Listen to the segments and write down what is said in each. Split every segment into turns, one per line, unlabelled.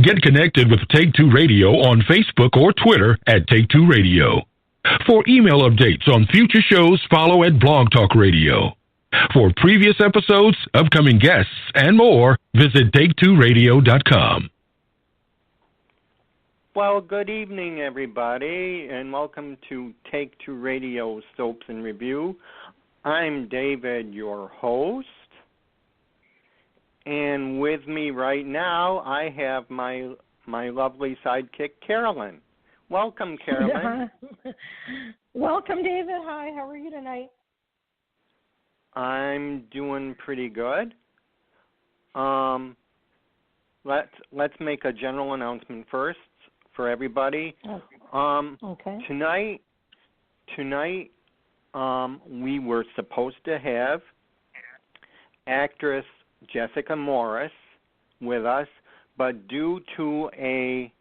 Get connected with Take Two Radio on Facebook or Twitter at Take Two Radio. For email updates on future shows, follow at Blog Talk Radio. For previous episodes, upcoming guests, and more, visit take2radio.com.
Well, good evening, everybody, and welcome to Take Two Radio Soaps and Review. I'm David, your host, and with me right now, I have my lovely sidekick, Carolyn. Welcome, Carolyn.
Welcome, David. Hi, how are you tonight?
I'm doing pretty good. Let's make a general announcement first for everybody.
Okay.
Tonight, we were supposed to have actress Jessica Morris with us, but due to a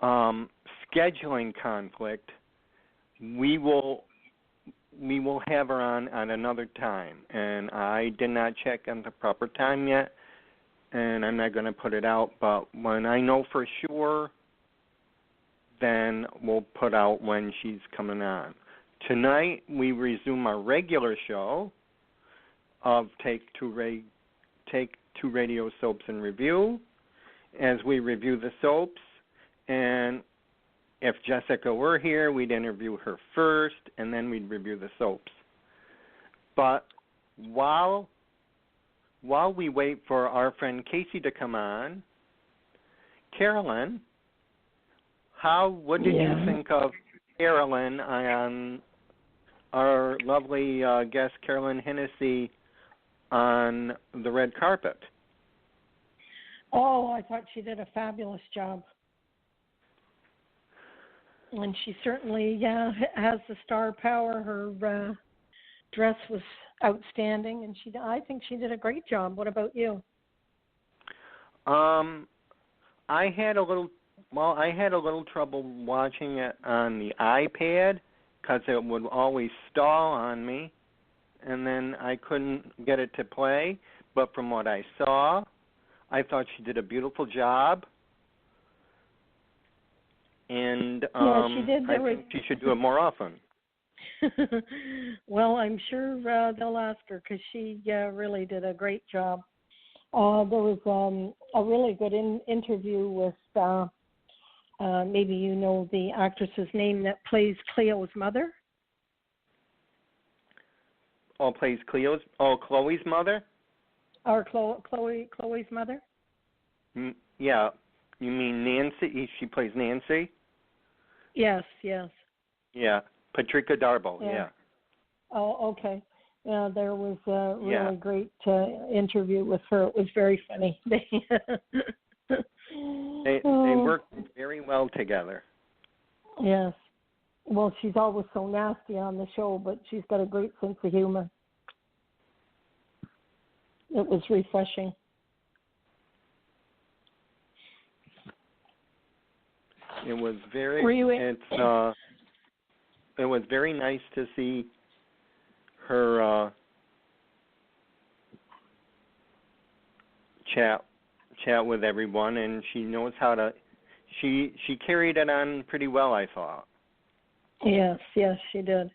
scheduling conflict, we will have her on at another time. And I did not check on the proper time yet, and I'm not going to put it out. But when I know for sure, then we'll put out when she's coming on. Tonight, we resume our regular show of Take Two Radio Soaps and Review, as we review the soaps. And if Jessica were here, we'd interview her first, and then we'd review the soaps. But while we wait for our friend Casey to come on, Carolyn, what did you think of Carolyn on our lovely guest, Carolyn Hennessy, on the red carpet?
Oh, I thought she did a fabulous job. And she certainly has the star power. Her dress was outstanding, and I think she did a great job. What about you?
I had a little trouble watching it on the iPad because it would always stall on me, and then I couldn't get it to play. But from what I saw, I thought she did a beautiful job. And
she did.
I think she should do it more often.
Well, I'm sure they'll ask her because she really did a great job. There was a really good interview with, maybe you know the actress's name that plays Cleo's mother.
Oh, plays Chloe's mother?
Or Chloe's mother?
Yeah. You mean Nancy? She plays Nancy?
Yes.
Yeah, Patricia Darbo, yeah.
Oh, okay. Yeah, there was a really great interview with her. It was very funny.
They worked very well together.
Yes. Well, she's always so nasty on the show, but she's got a great sense of humor. It was refreshing.
It was very. It was very nice to see her chat with everyone, and she knows how to. She carried it on pretty well, I thought.
Yes, she did.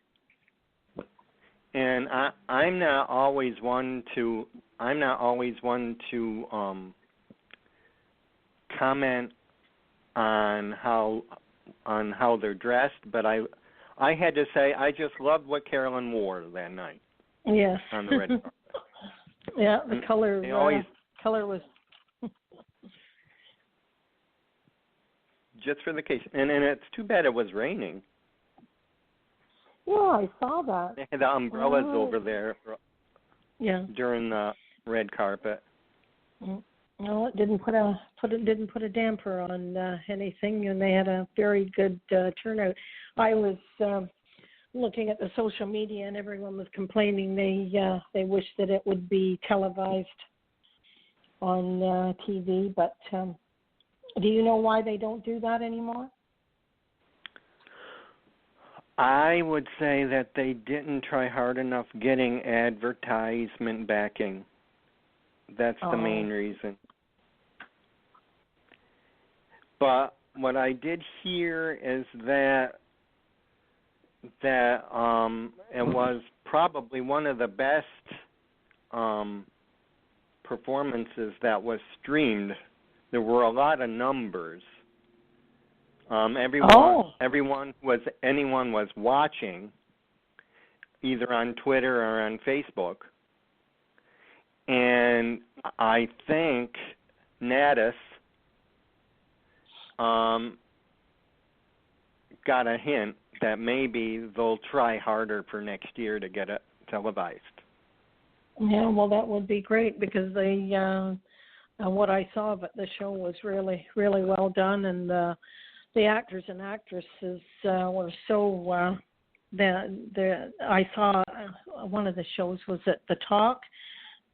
And I'm not always one to comment on how they're dressed, but I had to say I just loved what Carolyn wore that night.
Yes.
On the red carpet.
Yeah, the color was
just for the case, and it's too bad it was raining.
Yeah, I saw that.
They had the umbrellas over there. During the red carpet.
No, it didn't put a damper on anything, and they had a very good turnout. I was looking at the social media, and everyone was complaining they wish that it would be televised on TV. But do you know why they don't do that anymore?
I would say that they didn't try hard enough getting advertisement backing. That's the main reason. But what I did hear is that it was probably one of the best performances that was streamed. There were a lot of numbers. Anyone was watching, either on Twitter or on Facebook, and I think Natus got a hint that maybe they'll try harder for next year to get it televised.
Yeah, well, that would be great because what I saw of it, the show was really, really well done, and the actors and actresses were so. I saw one of the shows was at The Talk.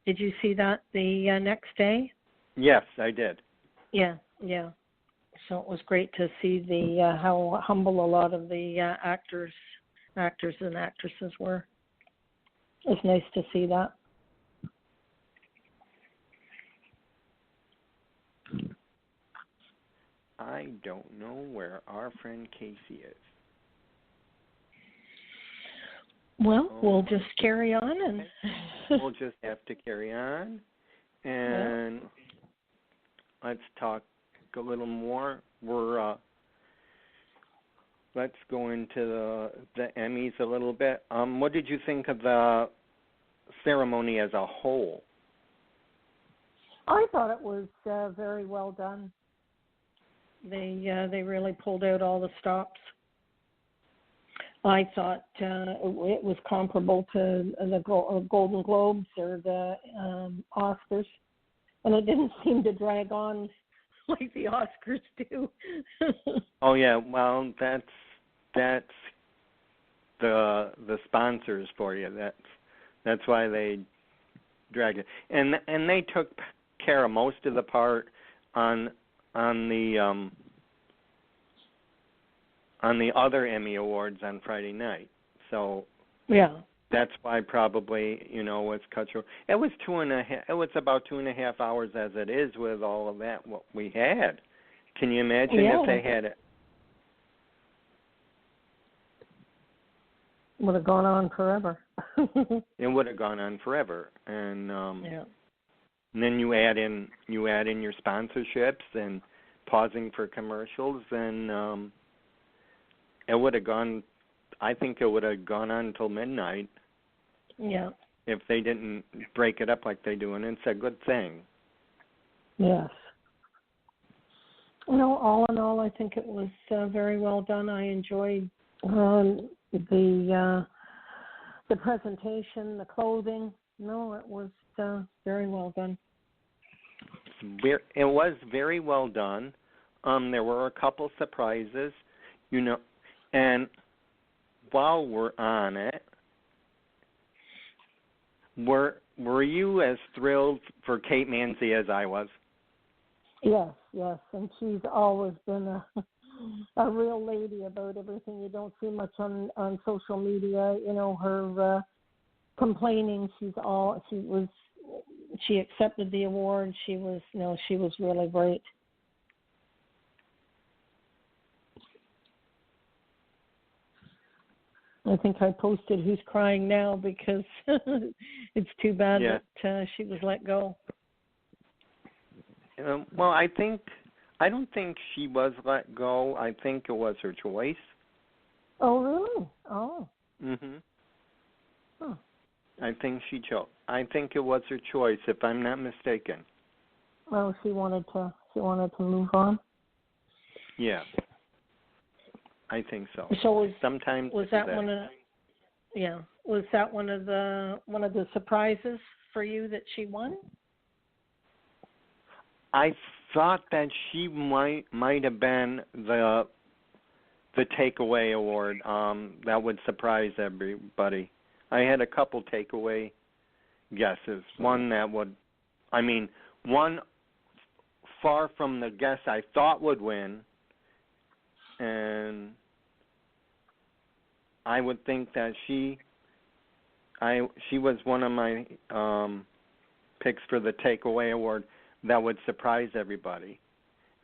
Did you see that the next day?
Yes, I did.
Yeah. So it was great to see the how humble a lot of the actors and actresses were. It was nice to see that.
I don't know where our friend Casey is.
Well, we'll just carry on, and
we'll just have to carry on, and let's talk a little more. Let's go into the Emmys a little bit. What did you think of the ceremony as a whole?
I thought it was very well done. They really pulled out all the stops. I thought it was comparable to the Golden Globes or the Oscars, and it didn't seem to drag on like the Oscars do.
Oh yeah, well that's the sponsors for you. That's why they drag it, and they took care of most of the part on the other Emmy Awards on Friday night. So
yeah,
that's why probably it's cut short. It was about 2.5 hours as it is with all of that what we had. Can you imagine if they had it?
Would have gone on forever.
It would have gone on forever, and and then you add in your sponsorships and pausing for commercials, and it would have gone. I think it would have gone on until midnight.
Yeah.
If they didn't break it up like they do, and it's a good thing.
Yes. All in all, I think it was very well done. I enjoyed the presentation, the clothing. No, it was very well done.
It was very well done. There were a couple surprises, and while we're on it, were you as thrilled for Kate Mansi as I was?
Yes, and she's always been a real lady about everything. You don't see much on social media. Her complaining. She accepted the award. She was really great. I think I posted who's crying now because it's too bad that she was let go.
Well, I don't think she was let go. I think it was her choice.
Oh, really? Oh.
Mhm.
Huh.
I think she chose. I think it was her choice, if I'm not mistaken.
Oh, she wanted to move on.
Yeah. I think so.
So
was
that one of the surprises for you that she won?
I thought that she might have been the takeaway award. That would surprise everybody. I had a couple takeaway guesses. One far from the guess I thought would win, and I would think that she was one of my picks for the takeaway award that would surprise everybody.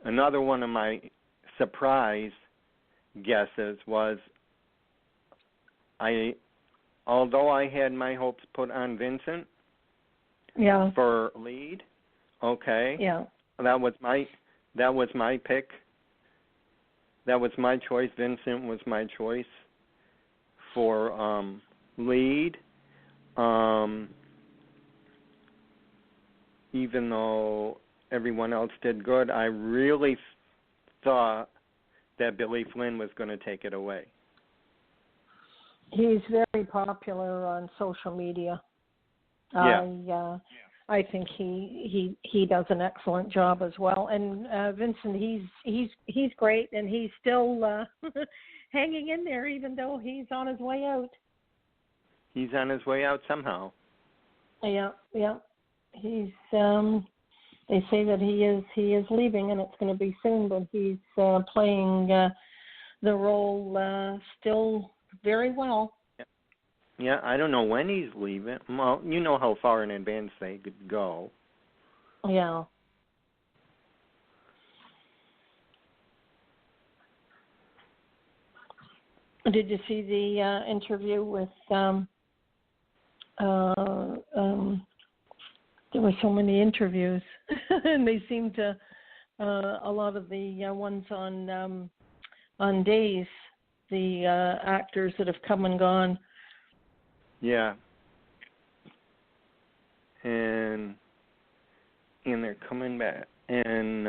another one of my surprise guesses was although I had my hopes put on Vincent for lead, okay.
Yeah.
That was my pick. That was my choice. Vincent was my choice for lead. Even though everyone else did good, I really thought that Billy Flynn was going to take it away.
He's very popular on social media.
Yeah.
I think he does an excellent job as well. And Vincent, he's great, and he's still hanging in there, even though he's on his way out.
He's on his way out somehow.
Yeah. He's. They say that he is leaving, and it's going to be soon. But he's playing the role still very well.
Yeah, I don't know when he's leaving. Well, you know how far in advance they could go.
Yeah. Did you see the interview with? There were so many interviews, and they seem to a lot of the ones on Days, the actors that have come and gone.
Yeah. And they're coming back, and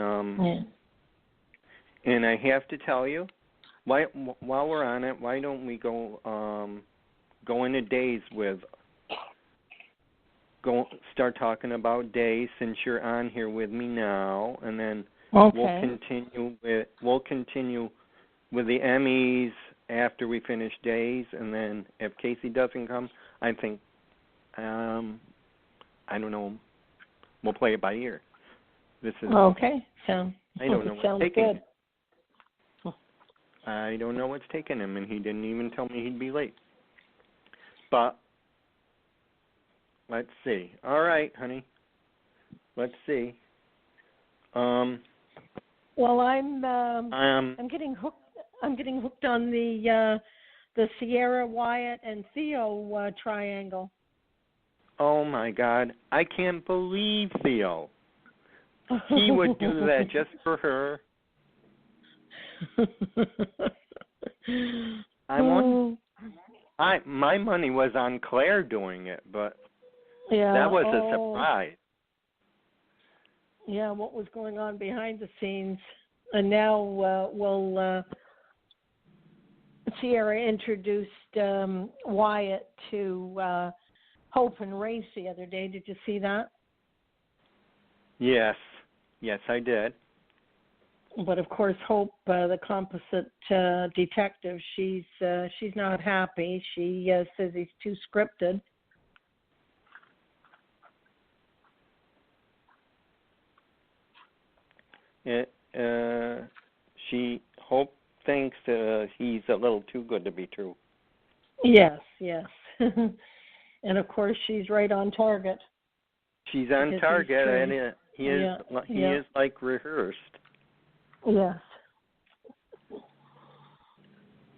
and I have to tell you, while we're on it, why don't we go into Days with start talking about Days, since you're on here with me now, and then we'll continue with the Emmys after we finish Days, and then if Casey doesn't come, I think I don't know, we'll play it by ear. This is
okay.
I don't know what's taking
good.
him. I don't know what's taking him, and he didn't even tell me he'd be late. But let's see. All right, honey. Let's see.
Well, I'm getting hooked. I'm getting hooked on the Sierra, Wyatt, and Theo triangle.
Oh my God! I can't believe Theo. He would do that just for her. My money was on Claire doing it, but that was a surprise.
Yeah, what was going on behind the scenes, and now Sierra introduced Wyatt to Hope and Race the other day. Did you see that?
Yes, I did.
But of course, Hope, the composite detective, she's not happy. She says he's too scripted.
Hope thinks he's a little too good to be true.
Yes. And of course, she's right on target.
She's on target, and he is like rehearsed.
Yes.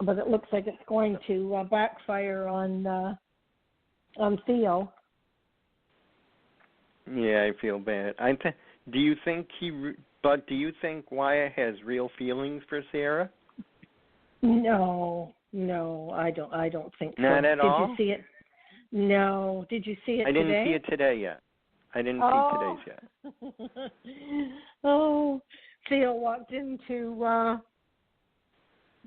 But it looks like it's going to backfire on Theo.
Yeah, I feel bad. Do you think Wyatt has real feelings for Sarah?
No, I don't think so.
Not at all?
Did you see it? No. Did you see it today?
I didn't see it today yet. I didn't see today's yet.
Oh, Theo walked into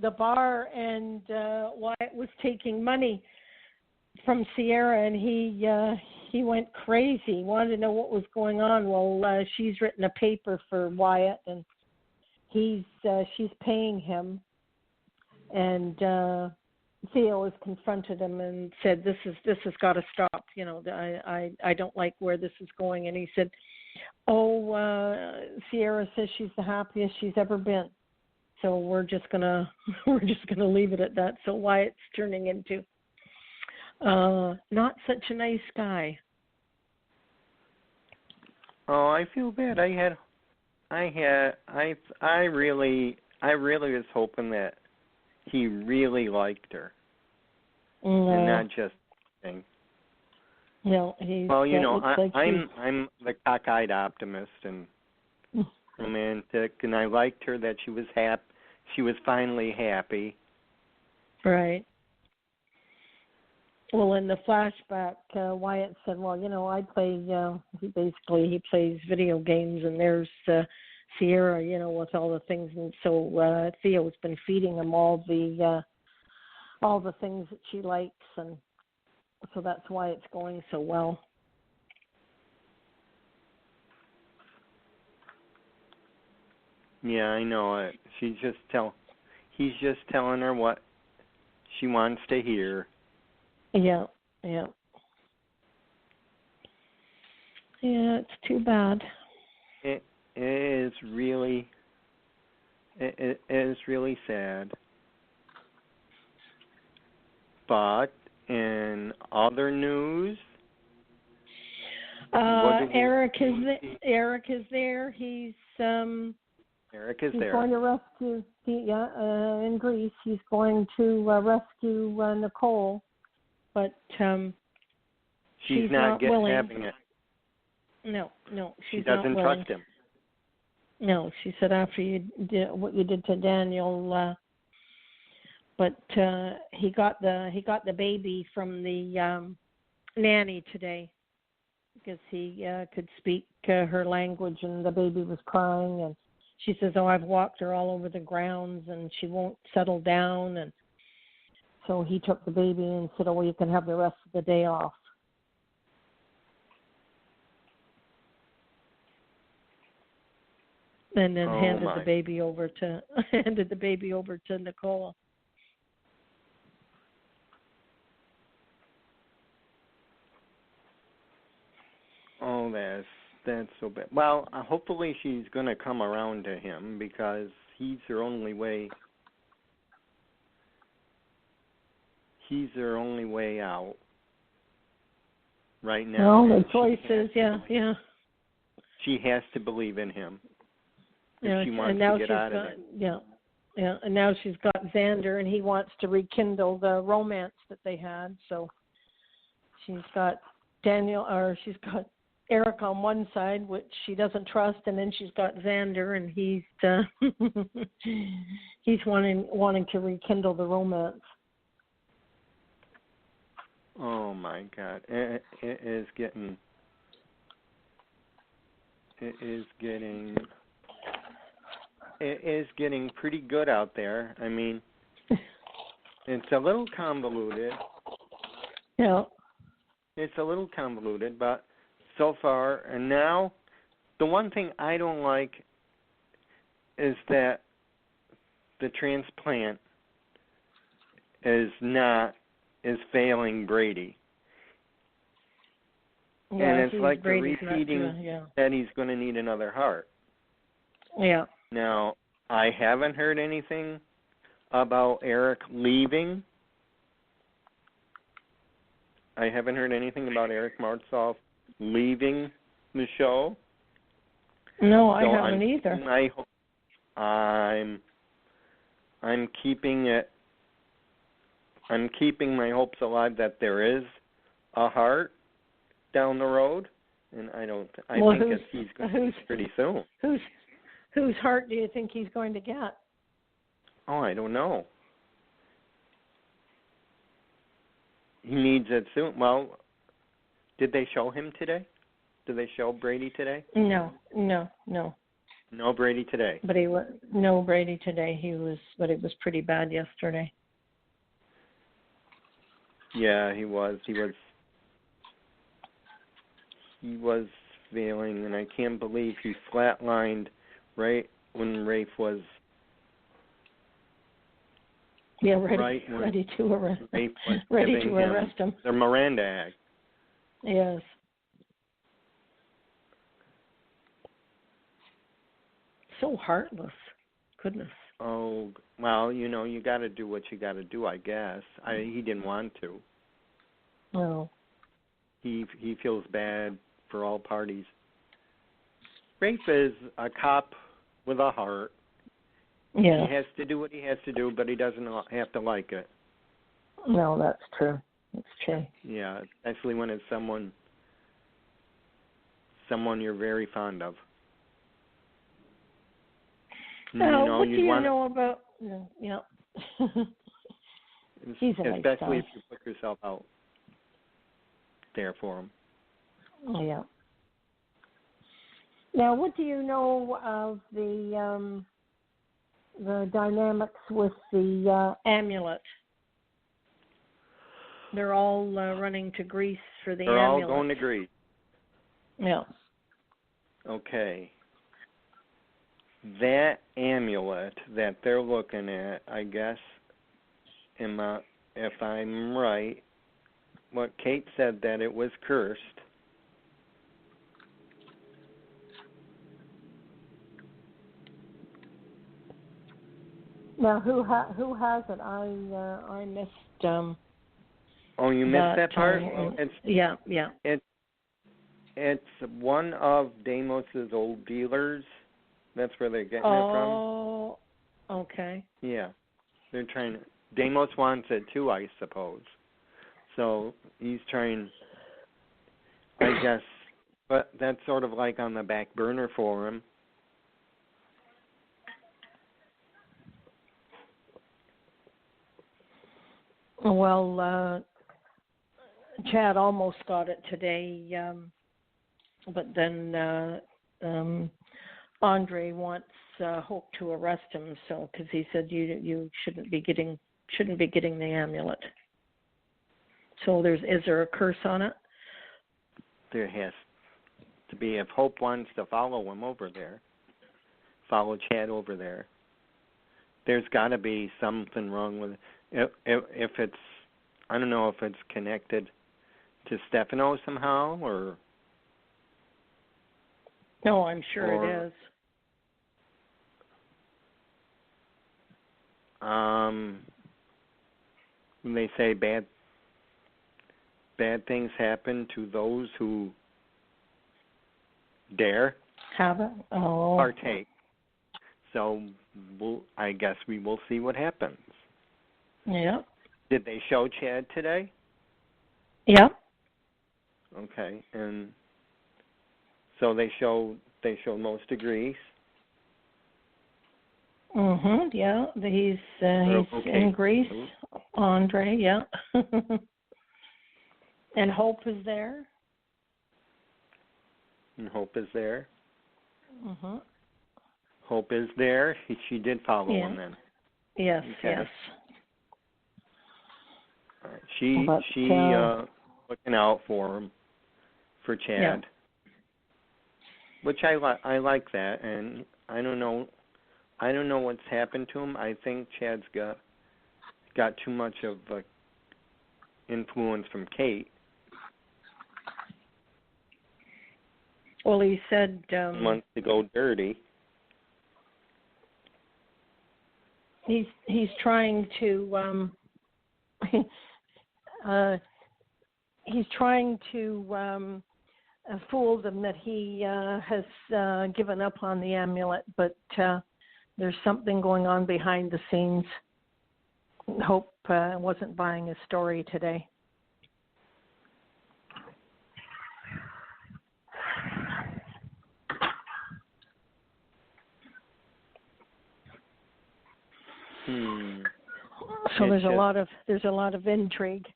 the bar, and Wyatt was taking money from Sierra, and he went crazy. Wanted to know what was going on. Well, she's written a paper for Wyatt, and she's paying him. And Theo has confronted him and said, "This has got to stop. You know, I don't like where this is going." And he said, Sierra says she's the happiest she's ever been. So we're just gonna leave it at that. So Wyatt's turning into not such a nice guy.
Oh, I feel bad. I I really was hoping that he really liked her, and not just thing.
No, he's.
Well,
like
I'm the cockeyed optimist and romantic, and I liked her that she was happy. She was finally happy.
Right. Well, in the flashback, Wyatt said, "Well, I play." He plays video games, and there's Sierra, with all the things, and so Theo's been feeding him all the things that she likes, and so that's why it's going so well.
Yeah, I know it. He's just telling her what she wants to hear.
Yeah. Yeah, it's too bad.
It is really sad. But in other news,
Eric is there. He's
Eric is
he's
there.
going to rescue. In Greece, he's going to rescue Nicole, but she's not willing.
having it.
No,
she doesn't trust him.
No, she said after you did what you did to Daniel, but he got the baby from the nanny today because he could speak her language, and the baby was crying, and she says, "Oh, I've walked her all over the grounds, and she won't settle down," and so he took the baby and said, "Oh, well, you can have the rest of the day off." And then handed the baby over to Nicole.
Oh, that's so bad. Well, hopefully she's going to come around to him because he's her only way. He's her only way out right now.
Well, the choice is, yeah.
She has to believe in him if she wants
to
get out of it.
Yeah, and now she's got Xander, and he wants to rekindle the romance that they had. So she's got she's got Eric on one side, which she doesn't trust, and then she's got Xander, and he's he's wanting to rekindle the romance.
Oh my God! It is getting pretty good out there. I mean, it's a little convoluted.
Yeah.
It's a little convoluted, but so far, and now, the one thing I don't like is that the transplant is failing Brady.
Yeah,
and it's like they're
Brady's
repeating that he's going to need another heart.
Yeah.
Now, I haven't heard anything about Eric leaving. I haven't heard anything about Eric Martsolf leaving the show.
No, I haven't either.
I'm keeping it. I'm keeping my hopes alive that there is a heart down the road, and I think he's going to pretty soon.
Whose heart do you think he's going to get?
Oh, I don't know. He needs it soon. Well, did they show him today? Did they show Brady today?
No.
No Brady today.
But no Brady today. But it was pretty bad yesterday.
Yeah, he was failing, and I can't believe he flatlined right when Rafe was.
Yeah, ready to arrest him.
The Miranda Act.
Yes. So heartless. Goodness.
Oh, well, you got to do what you got to do, I guess. He didn't want to.
No.
He feels bad for all parties. Rafe is a cop with a heart.
Yeah.
He has to do what he has to do, but he doesn't have to like it.
No, that's true. That's true.
Yeah, especially when it's someone you're very fond of.
What do you know about? Yeah. He's a nice
especially
guy.
if you put yourself out there for him.
Yeah. Now, what do you know of the dynamics with the amulet? They're all running to Greece for the
They're
amulet.
all going to Greece.
Yeah.
Okay. That amulet that they're looking at, I guess, if I'm right, what Kate said that it was cursed.
Now, who has it? I missed.
Oh, you missed that part?
Yeah.
It's one of Damos's old dealers. That's where they're getting it from.
Oh, okay.
Yeah. They're trying to... Deimos wants it too, I suppose. So he's trying, I guess, but that's sort of like on the back burner for him.
Well, Chad almost got it today, but then Andre wants Hope to arrest him, so because he said you shouldn't be getting the amulet. So is there a curse on it?
There has to be. If Hope wants to follow him over there, follow Chad over there, there's got to be something wrong with it. If it's, I don't know if it's connected to Stefano somehow or.
No, I'm sure it is.
They say bad things happen to those who dare partake. So I guess we will see what happens.
Yeah.
Did they show Chad today?
Yeah.
Okay, and so they show most of Greece.
Yeah, he's in Greece. Andre, yeah. And Hope is there.
And Hope is there.
Hope
is there. She did follow him then.
Yes,
okay.
Yes.
All right. She looking out for him, for Chad.
Yeah.
Which I like that, and I don't know what's happened to him. I think Chad's got too much of influence from Kate.
Well, he said
wants to go dirty.
He's trying to he's trying to fool them that he has given up on the amulet, but there's something going on behind the scenes. Hope wasn't buying his story today. So there's a lot of intrigue.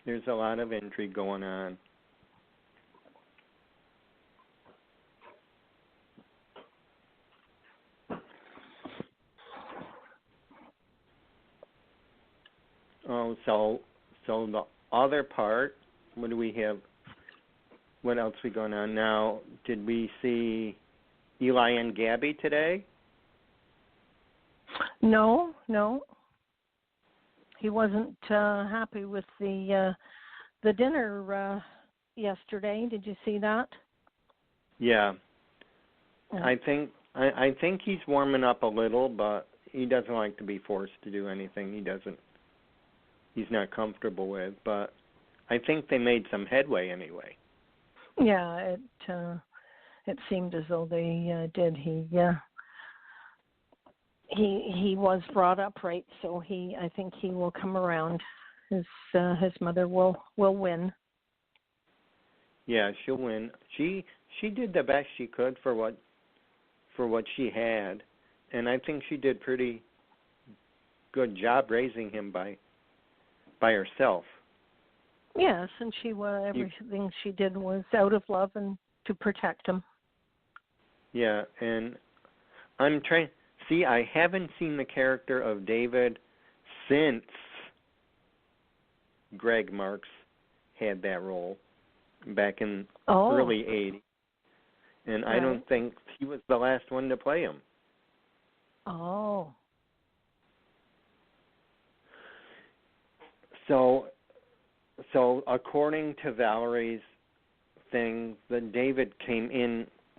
There's a lot of intrigue going on. Oh, so the other part, what do we have? What else we going on now? Did we see Eli and Gabby today?
No. He wasn't happy with the dinner yesterday. Did you see that?
Yeah. I think he's warming up a little, but he doesn't like to be forced to do anything he's not comfortable with, but I think they made some headway anyway.
Yeah, it seemed as though they did. He was brought up right, so I think he will come around. His mother will win.
Yeah, she'll win. She did the best she could for what she had, and I think she did pretty good job raising him by herself.
Yes, and everything she did was out of love and to protect him.
Yeah, and I'm trying. See, I haven't seen the character of David since Greg Marks had that role back in early 80s. And right. I don't think he was the last one to play him.
Oh.
So according to Valerie's thing, that David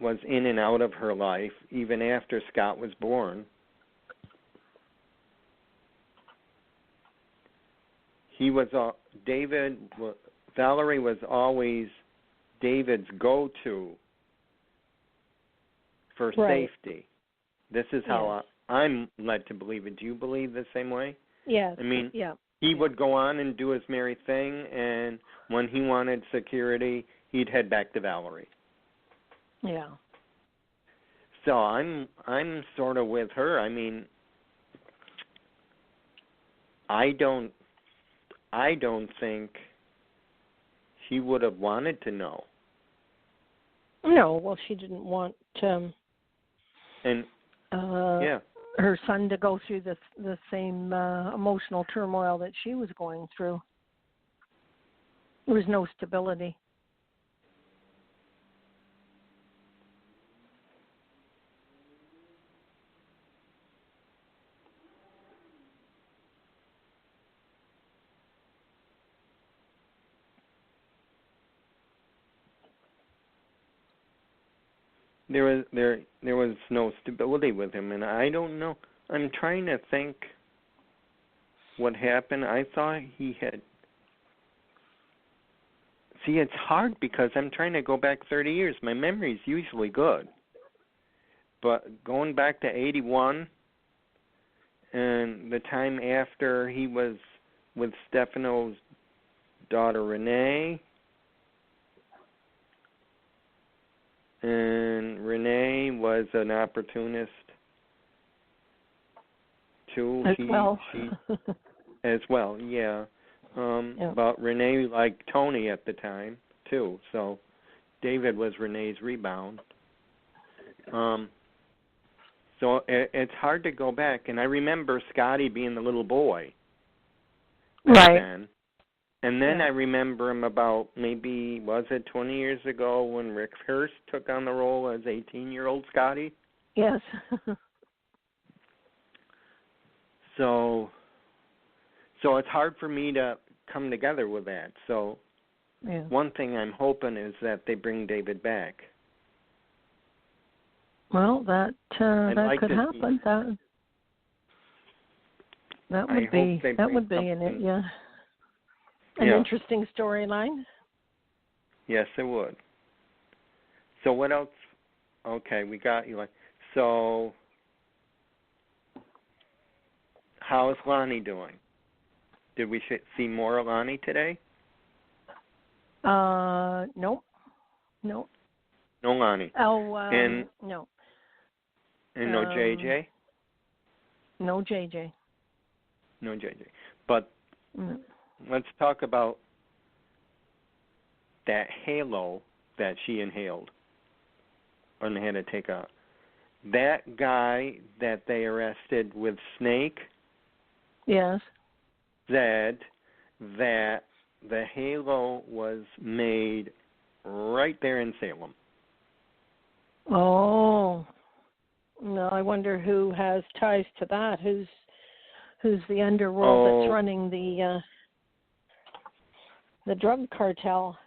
was in and out of her life even after Scott was born. Valerie was always David's go-to for safety. This is how I'm led to believe it. Do you believe the same way?
Yes.
I mean, he would go on and do his merry thing, and when he wanted security, he'd head back to Valerie.
Yeah.
So I'm sort of with her. I mean, I don't think she would have wanted to know.
No, well, she didn't want her son to go through the same emotional turmoil that she was going through. There was no stability.
There was no stability with him, and I don't know. I'm trying to think what happened. I thought he had. See, it's hard because I'm trying to go back 30 years. My memory's usually good, but going back to 81 and the time after he was with Stefano's daughter Renee. And Renee was an opportunist too.
As
well, yeah. But Renee liked Tony at the time too. So David was Renee's rebound. So it's hard to go back. And I remember Scotty being the little boy back then. And then I remember him about maybe, was it 20 years ago when Rick Hurst took on the role as 18-year-old Scotty?
Yes.
So it's hard for me to come together with that. So one thing I'm hoping is that they bring David back.
Well, that could happen. That would be an interesting storyline.
Yes, it would. So what else? Okay, we got you. So how is Lonnie doing? Did we see more of Lonnie today?
Nope.
No Lonnie.
Oh,
and
no.
And no JJ?
No JJ.
No JJ. But let's talk about that halo that she inhaled and had to take out. That guy that they arrested with Snake said that the halo was made right there in Salem.
Oh. No, I wonder who has ties to that. Who's the underworld that's running the drug cartel?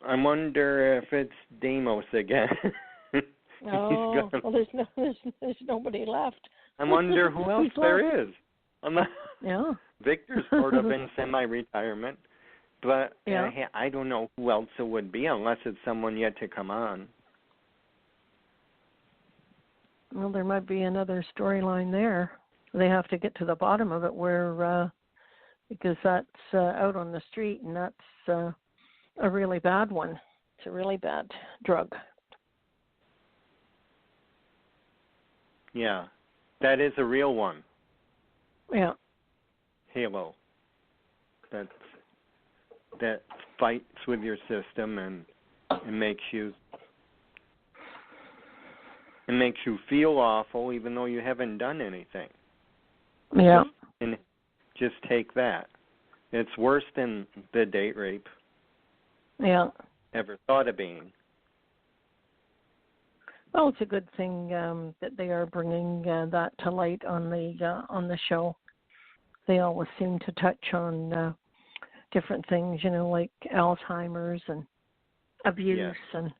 I wonder if it's Deimos again.
Well, there's nobody left.
I wonder who else there is. Victor's sort of in semi-retirement, but I don't know who else it would be unless it's someone yet to come on.
Well, there might be another storyline there. They have to get to the bottom of it, where because that's out on the street, and that's a really bad one. It's a really bad drug.
Yeah, that is a real one.
Yeah.
Halo. That fights with your system and it makes you feel awful even though you haven't done anything.
Yeah.
And just take that. It's worse than the date rape.
Yeah.
Ever thought of being.
Well, it's a good thing that they are bringing that to light on the show. They always seem to touch on different things, like Alzheimer's and abuse, and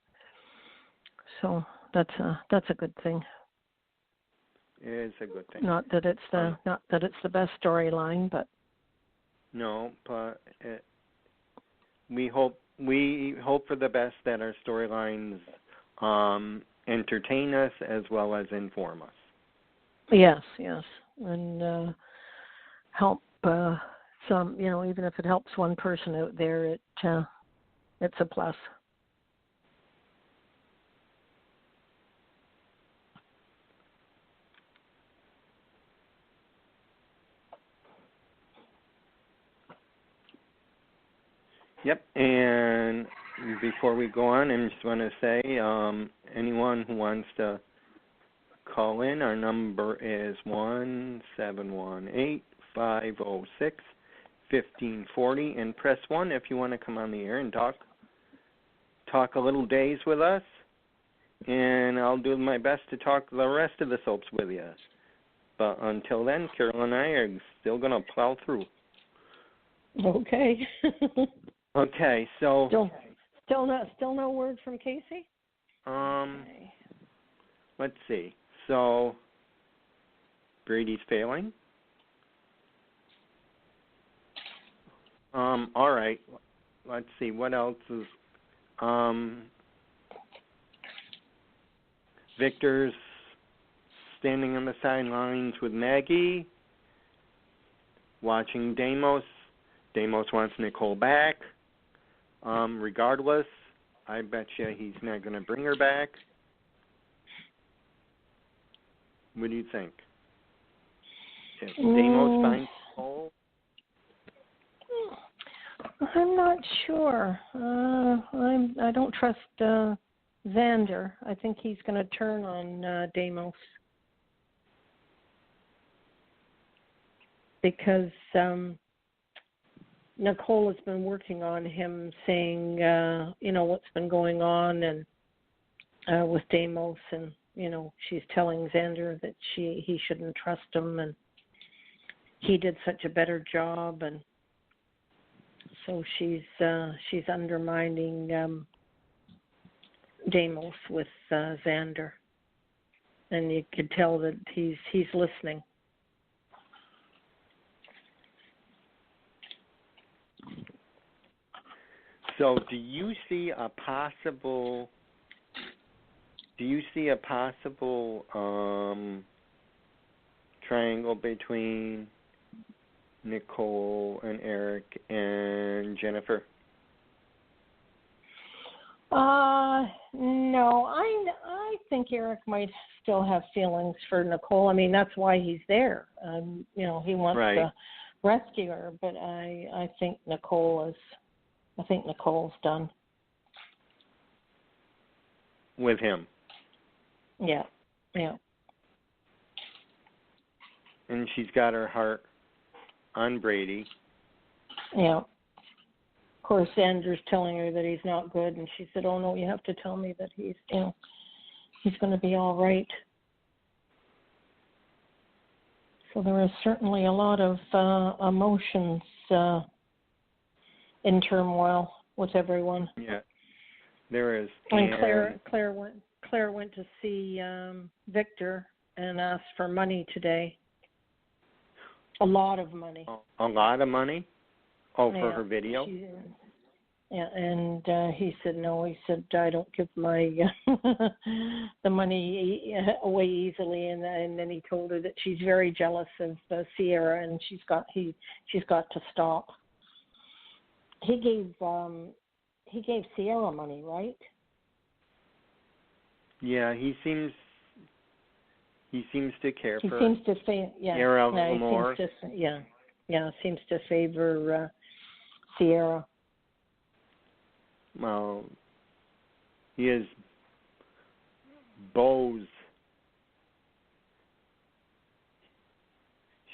so that's a good thing.
It is a good thing.
Not that it's the best storyline, but
no, but we hope for the best, that our storylines entertain us as well as inform us.
Yes, and help some. Even if it helps one person out there, it's a plus.
Yep, and before we go on, I just want to say, anyone who wants to call in, our number is 1-718-506-1540, and press 1 if you want to come on the air and talk a little days with us, and I'll do my best to talk the rest of the soaps with you. But until then, Carol and I are still going to plow through.
Okay.
Okay, so
still no word from Casey? Okay.
Let's see. So Brady's failing. All right. Let's see what else is Victor's standing on the sidelines with Maggie, watching Deimos. Deimos wants Nicole back. Regardless, I bet you he's not going to bring her back. What do you think? If Deimos finds Nicole?
I'm not sure. I don't trust Xander. I think he's going to turn on Deimos because Nicole has been working on him, saying, what's been going on and with Deimos, and she's telling Xander that he shouldn't trust him, and he did such a better job, and so she's undermining Deimos with Xander, and you could tell that he's listening.
So, do you see a possible triangle between Nicole and Eric and Jennifer?
No. I think Eric might still have feelings for Nicole. I mean, that's why he's there. He wants to rescue her, but I think Nicole's done
with him.
Yeah.
And she's got her heart on Brady.
Yeah. Of course, Xander's telling her that he's not good, and she said, "Oh no, you have to tell me that he's going to be all right." So there is certainly a lot of emotions in turmoil with everyone.
Yeah, there is.
And Claire went to see Victor and asked for money today. A lot of money.
A lot of money? Oh, for her video?
Yeah, and he said no. He said I don't give my the money away easily, and then he told her that she's very jealous of Sierra, and she's got to stop. He gave Sierra money, right?
Yeah, he seems to care for.
He seems to
Sierra a little more.
Seems to favor Sierra.
Well, he is Beau's.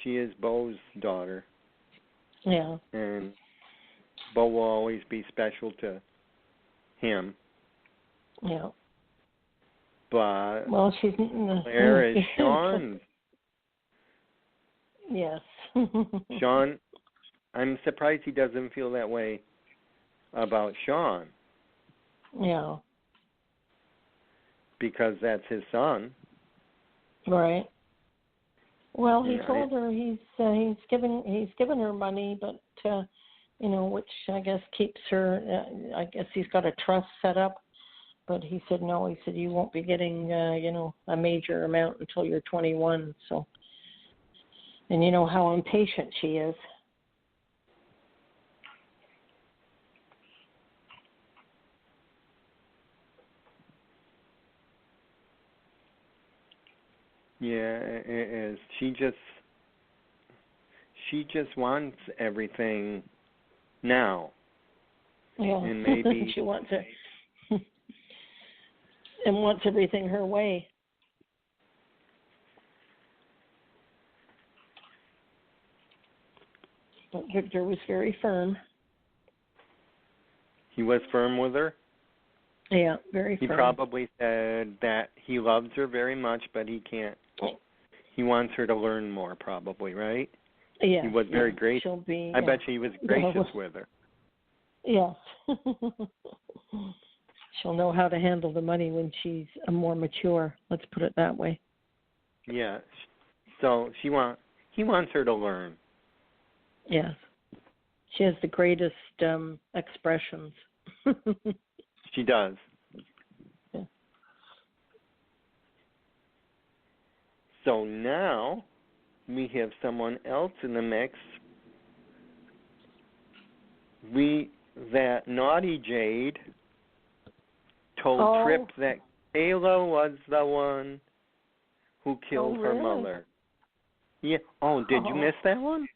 She is Beau's daughter.
Yeah.
And Beau will always be special to him.
Yeah.
But
she's
Claire is Sean.
Yes.
Sean, I'm surprised he doesn't feel that way about Sean.
Yeah.
Because that's his son.
Right. Well, he told her he's given her money, but which I guess keeps her. I guess he's got a trust set up, but he said no. He said you won't be getting a major amount until you're 21. So, and you know how impatient she is.
Yeah, it is. She just wants everything now.
Yeah,
and maybe
she wants it and wants everything her way. But Victor was very firm.
He was firm with her?
Yeah, very firm.
He probably said that he loves her very much, but he can't. He wants her to learn more, probably, right?
Yeah.
He was very gracious. I bet he was gracious with her.
Yes. She'll know how to handle the money when she's more mature. Let's put it that way.
Yeah. So he wants her to learn.
Yes. She has the greatest expressions.
She does.
Yeah.
So now we have someone else in the mix. That naughty Jade told Tripp that Kayla was the one who killed her mother. Yeah. Oh, did you miss that one?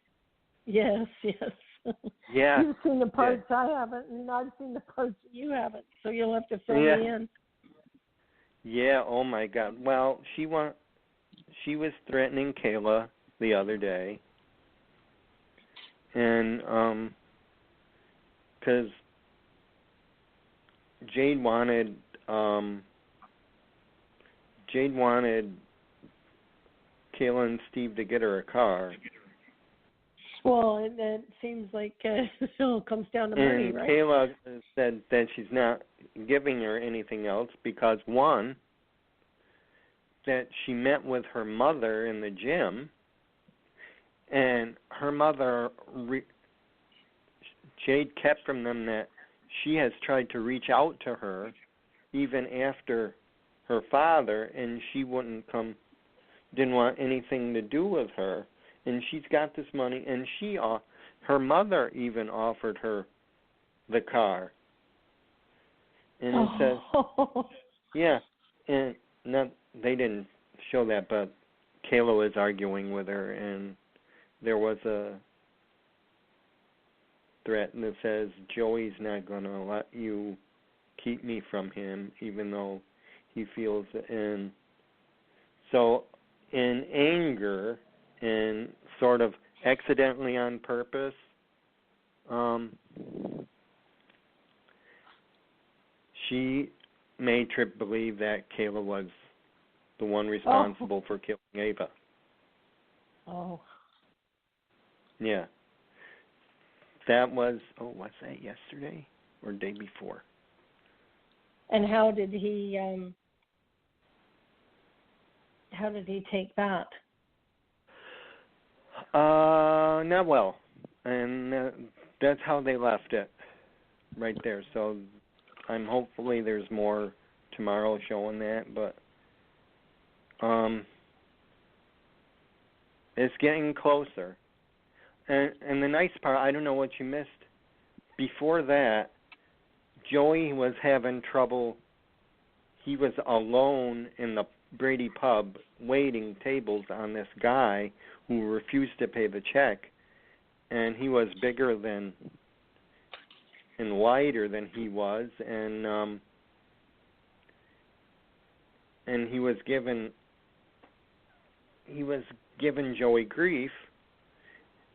Yes.
Yeah.
You've seen the parts I haven't, and I've seen the parts you haven't, so you'll have to fill me in.
Yeah, oh my God. Well, she was threatening Kayla the other day. And because Jade wanted Kayla and Steve to get her a car.
Well, it seems like it all comes down to money, right?
And Kayla said that she's not giving her anything else because, one, that she met with her mother in the gym, and her mother, Jade kept from them that she has tried to reach out to her even after her father, and she didn't want anything to do with her. And she's got this money, and her mother even offered her the car. And it says, yeah, and they didn't show that, but Kayla was arguing with her, and there was a threat that says, Joey's not going to let you keep me from him, even though he feels it. And so in anger, and sort of accidentally on purpose, she made Tripp believe that Kayla was the one responsible for killing Ava.
Oh.
Yeah. That was, was that yesterday or day before?
And how did he take that?
Not well. And that's how they left it. right there. So I'm hopefully there's more tomorrow showing that, but it's getting closer. And the nice part, I don't know what you missed. Before that, Joey was having trouble. He was alone in the Brady pub waiting tables on this guy who refused to pay the check, and he was bigger than and wider than he was, and he was giving Joey grief.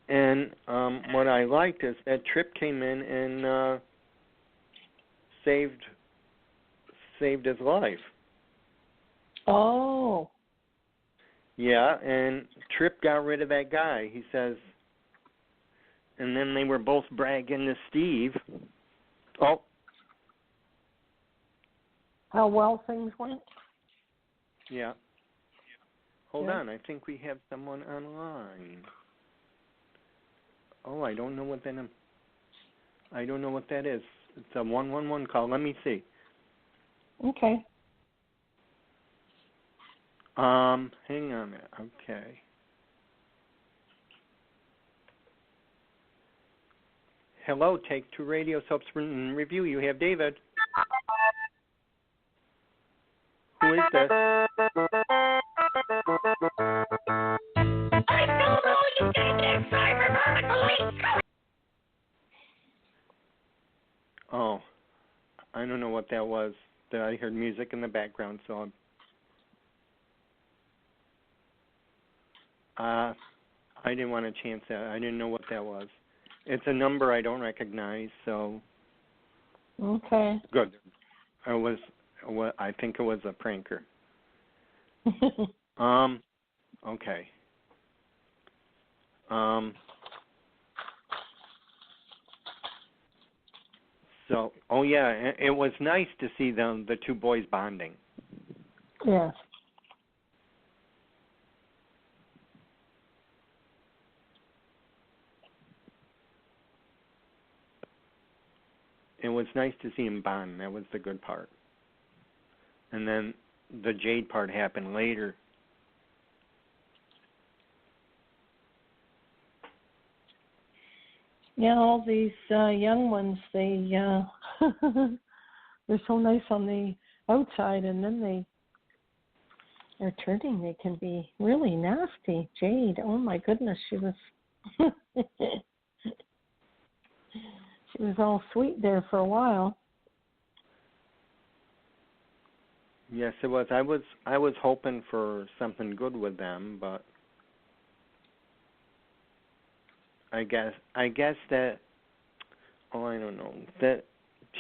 And what I liked is that Tripp came in and saved his life.
Oh.
Yeah, and Tripp got rid of that guy, he says. And then they were both bragging to Steve. Oh.
How well things went?
Yeah. Hold on, I think we have someone online. Oh, I don't know what that is. It's a 111 call. Let me see.
Okay.
Hang on a minute. Okay. Hello, Take Two Radio Soaps Review. You have David. Who is this?
I don't know, you goddamn cyber.
Oh, I don't know what that was. I heard music in the background, so I didn't want to chance that. I didn't know what that was. It's a number I don't recognize, so
Okay.
good. I think it was a pranker. Okay. So, oh yeah, it was nice to see the two boys bonding.
Yes.
It was nice to see him bond. That was the good part. And then the Jade part happened later.
Yeah, all these young ones, they they're so nice on the outside, and then they're turning. They can be really nasty. Jade, oh my goodness, she was she was all sweet there for a while.
Yes, it was. I was hoping for something good with them, but I guess that, oh, I don't know, that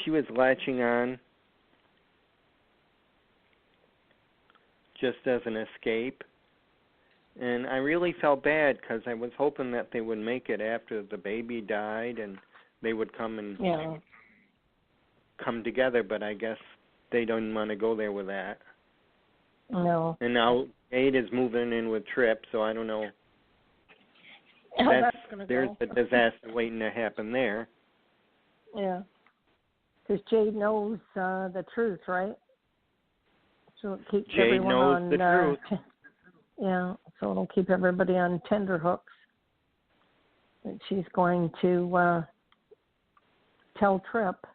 she was latching on just as an escape, and I really felt bad because I was hoping that they would make it after the baby died and they would come and come together, but I guess they don't want to go there with that.
No.
And now Jade is moving in with Tripp, so I don't know.
That's gonna
there's
go.
a disaster waiting to happen there.
Yeah. Because Jade knows the truth, right? So it keeps
Jade
everyone
knows
on
the truth.
Yeah, so it'll keep everybody on tenterhooks. And she's going to tell Tripp.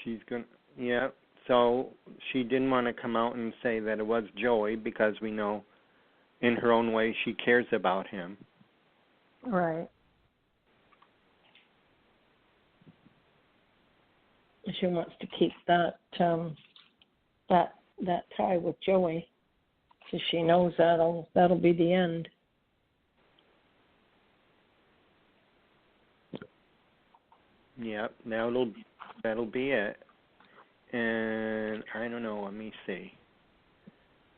She's going to, yeah. So she didn't want to come out and say that it was Joey because we know in her own way she cares about him.
Right. She wants to keep that that tie with Joey, because she knows that'll be the end.
Yep, that'll be it. And I don't know, let me see.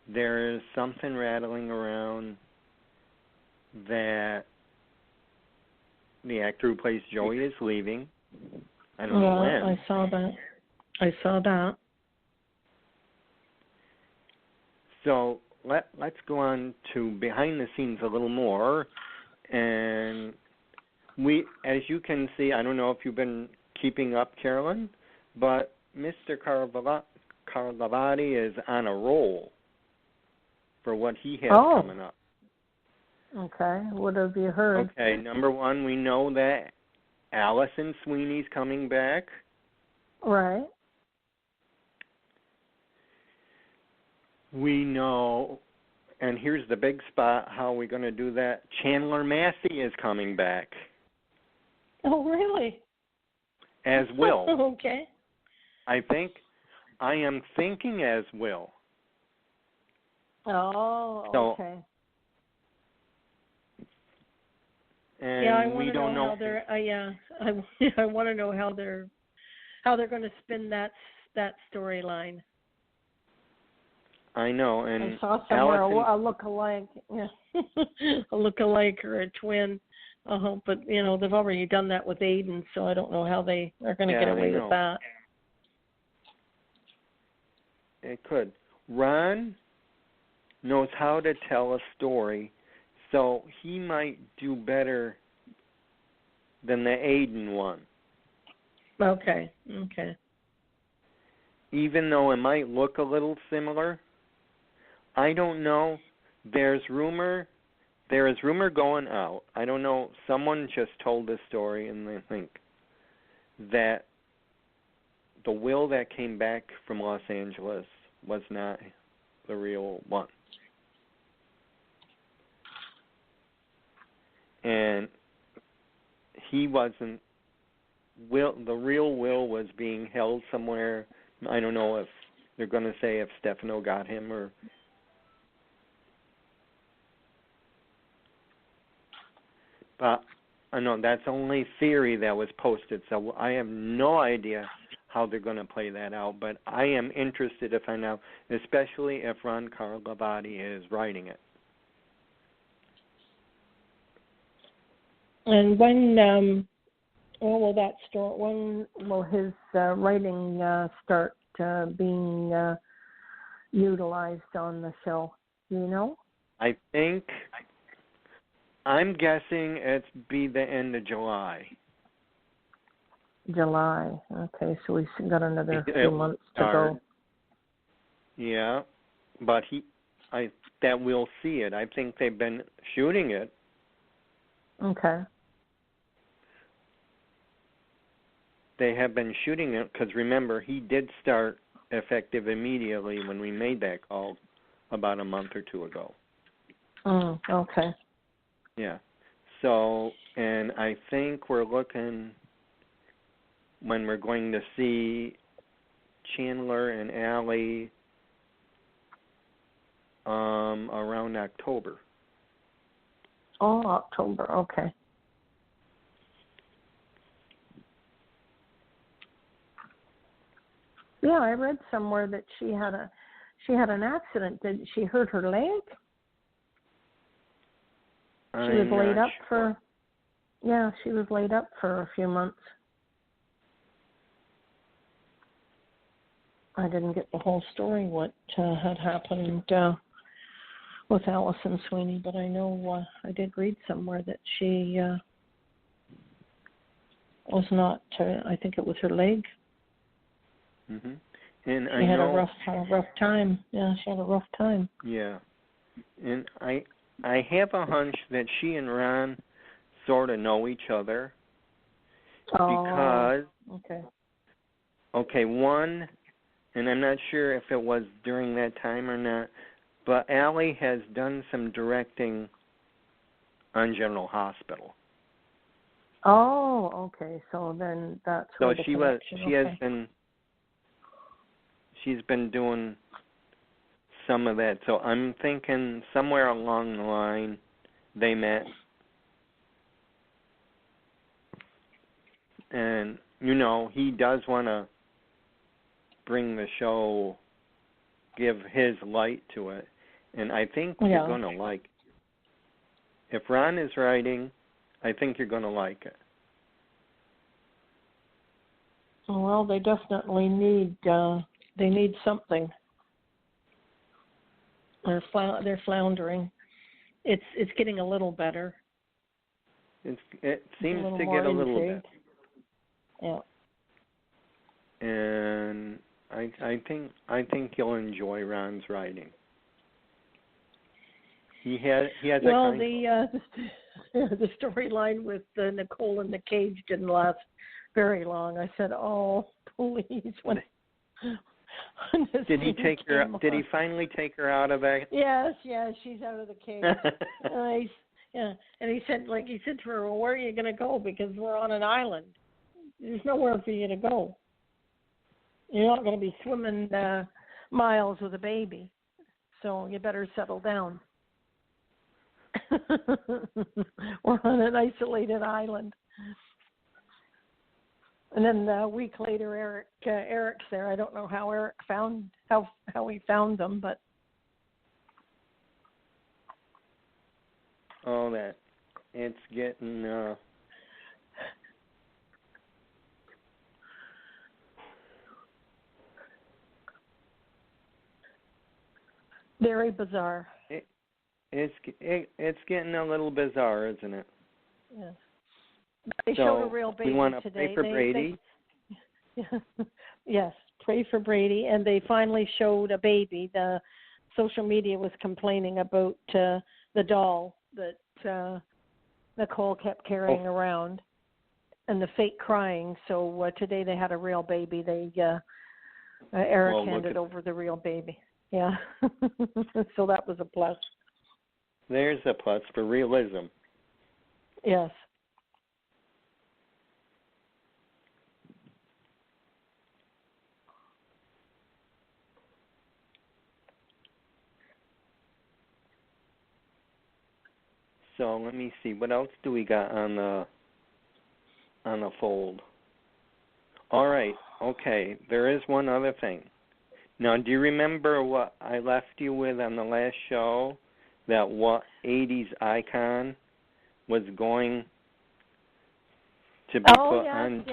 There is something rattling around that the actor who plays Joey is leaving. I don't know when.
I saw that.
So let's go on to behind the scenes a little more. And we, as you can see, I don't know if you've been keeping up, Carolyn, but Mr. Carlavati is on a roll for what he has coming up.
Okay. What have you heard?
Okay, number one, we know that Allison Sweeney's coming back.
Right.
We know, and here's the big spot, how are we going to do that? Chandler Massey is coming back.
Oh, really?
As Will.
Okay.
I am thinking as Will.
Oh,
so,
okay.
And
I want
we
to
don't
know
know
how they're. I want to know how they're going to spin that storyline.
I know, and
I saw somewhere
Allison,
a look-alike, a look-alike or a twin. But they've already done that with Aiden, so I don't know how they are going to get away with that.
It could. Ron knows how to tell a story, so he might do better than the Aiden one.
Okay.
Even though it might look a little similar, I don't know. There is rumor going out. I don't know. Someone just told this story, and they think that the Will that came back from Los Angeles was not the real one. And he wasn't. The real Will was being held somewhere. I don't know if they're going to say if Stefano got him or. But I know that's only theory that was posted, so I have no idea how they're going to play that out. But I am interested to find out, especially if Ron Carlavati is writing it.
And when will that start? When will his writing start being utilized on the show? Do you know?
I'm guessing it's be the end of July.
July. Okay, so we've got another few months to go.
Yeah, but that we'll see it. I think they've been shooting it.
Okay.
They have been shooting it because, remember, he did start effective immediately when we made that call about a month or two ago.
Okay.
Yeah. So, and I think we're looking when we're going to see Chandler and Allie around October.
Oh, October. Okay. Yeah, I read somewhere that she had an accident. Did she hurt her leg? She was laid up for. Yeah, she was laid up for a few months. I didn't get the whole story what had happened with Allison Sweeney, but I know I did read somewhere that she was not. I think it was her leg.
Mhm. And
she had a rough time. Yeah, she had a rough time.
Yeah, and I have a hunch that she and Ron sort of know each other. Because one, and I'm not sure if it was during that time or not, but Allie has done some directing on General Hospital.
Oh, okay. So then that's where the connection.
She's been doing some of that. So I'm thinking somewhere along the line they met. And, he does want to bring the show, give his light to it. And I think you're going to like it. If Ron is writing, I think you're going to like it.
Well, they definitely need something. They're floundering. It's getting a little better.
It seems to
more
get a little
intrigue.
bit.
Yeah.
And I think you'll enjoy Ron's writing. He has
well,
a
the storyline with Nicole in the cage didn't last very long. I said, "Oh, please!" When
did he take her? Did he finally take her out of that?
Yes, she's out of the cage. And he said to her, "Well, where are you going to go? Because we're on an island. There's nowhere for you to go. You're not going to be swimming miles with a baby, so you better settle down." We're on an isolated island. And then a week later, Eric's there. I don't know how Eric found how he found them, but
that it's getting
very bizarre.
It's getting a little bizarre, isn't it?
Yes. They showed a real baby today.
We want to pray for Brady.
Yes, pray for Brady. And they finally showed a baby. The social media was complaining about the doll that Nicole kept carrying around and the fake crying. So today they had a real baby. Eric handed over the real baby. Yeah. So that was a plus.
There's a plus for realism.
Yes.
So let me see. What else do we got on the fold? All right. Okay. There is one other thing. Now, do you remember what I left you with on the last show? That what 80s icon was going to be put on?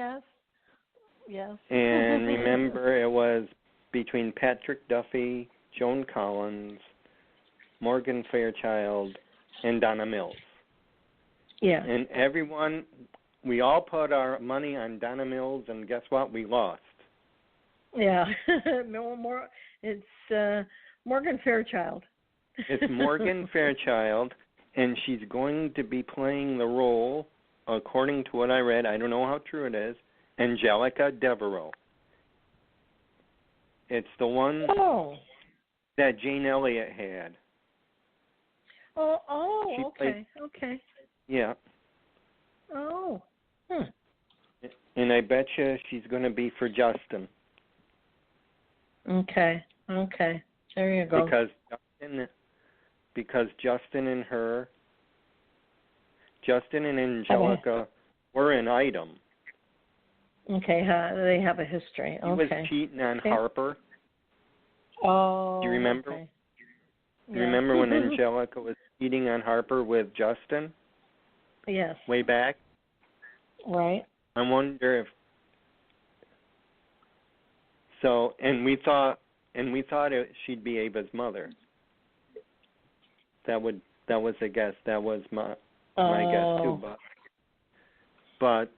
Yes.
And remember, it was between Patrick Duffy, Joan Collins, Morgan Fairchild, and Donna Mills.
Yeah.
And everyone, we all put our money on Donna Mills, and guess what? We lost.
Yeah. No more. It's Morgan Fairchild.
It's Morgan Fairchild, and she's going to be playing the role, according to what I read, I don't know how true it is, Angelica Devereaux. It's the one that Jane Elliott had.
Okay.
Yeah.
Oh.
And I bet you she's going to be for Justin.
Okay. There you go.
Because Justin and Angelica were an item.
Okay, they have a history.
He was cheating on Harper.
Oh.
Do you remember?
Okay.
Do you remember when Angelica was cheating on Harper with Justin?
Yes.
Way back?
Right.
I wonder if so, and we thought she'd be Ava's mother. That was a guess. That was my guess too. But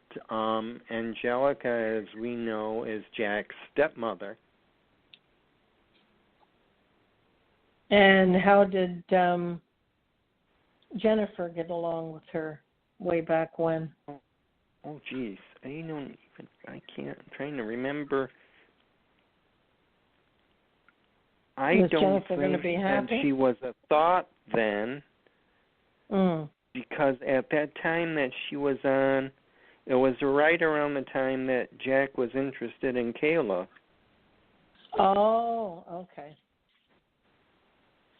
Angelica, as we know, is Jack's stepmother.
And how did Jennifer get along with her way back when?
Oh, geez, I can't. I'm trying to remember. I don't think that she was a thought then, because at that time that she was on, it was right around the time that Jack was interested in Kayla.
Oh, okay.